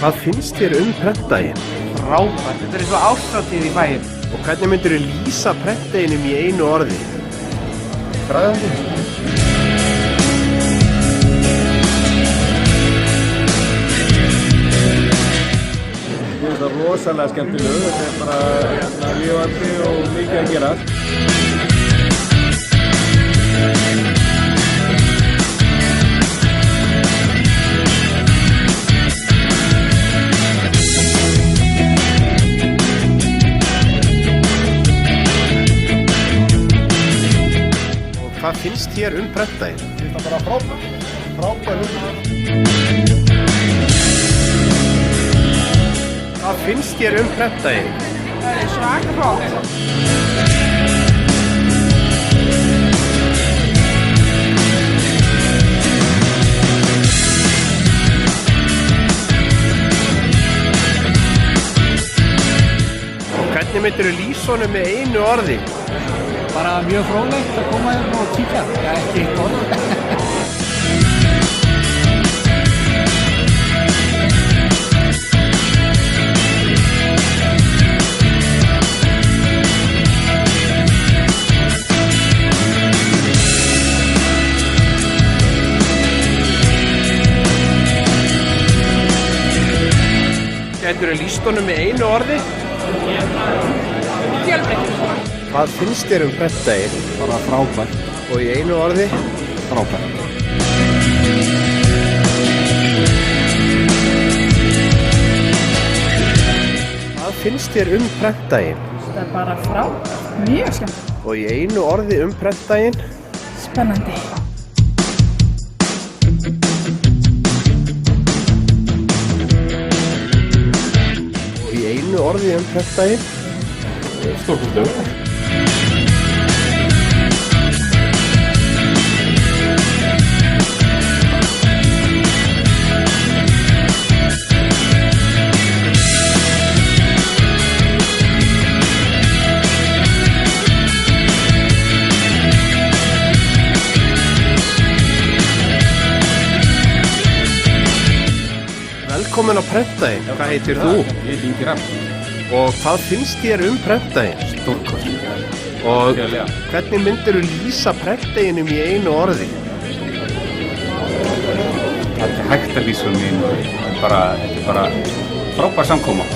Hvað finnst þér prentdaginn? Frábært, þetta er svo árshátíð í bæinn. Og hvernig myndirðu lýsa prentdaginum í einu orði? Fræðandi. Þetta er rosalega skemmtileg, þetta er bara lífandi og mikið að gera. Og hvað finnst þér prentdaginn? Þetta er bara frábær hugmynd. Hvað finnst þér prentdaginn? Það er svaka frábært. Og hvernig myndirðu lýsa honum með einu orði? Bara mjög fróðlegt að koma hérna og kíkja. Já, ekki eitt orð. Gætirðu lýst honum með einu orði? Fjölbreyttur. Hvað finnst þér prentdaginn? Bara frábært. Og í einu orði? Frábært. Hvað finnst þér prentdaginn? Þetta er bara frábært, mjög skemmt. Og í einu orði prentdaginn? Spennandi. Og í einu orði prentdaginn? Stórkostlegur. Velkomin á prentdaginn. Hvað heitir þú? Ég heit Ingi Rafn. Og hvað finnst þér prentdaginn? Stórkostlegur. Og Algjörlega. hvernig myndirðu lýsa prentdaginum í einu orði? Það er ekki hægt að lýsa um einu. Þetta er bara frábær samkoma.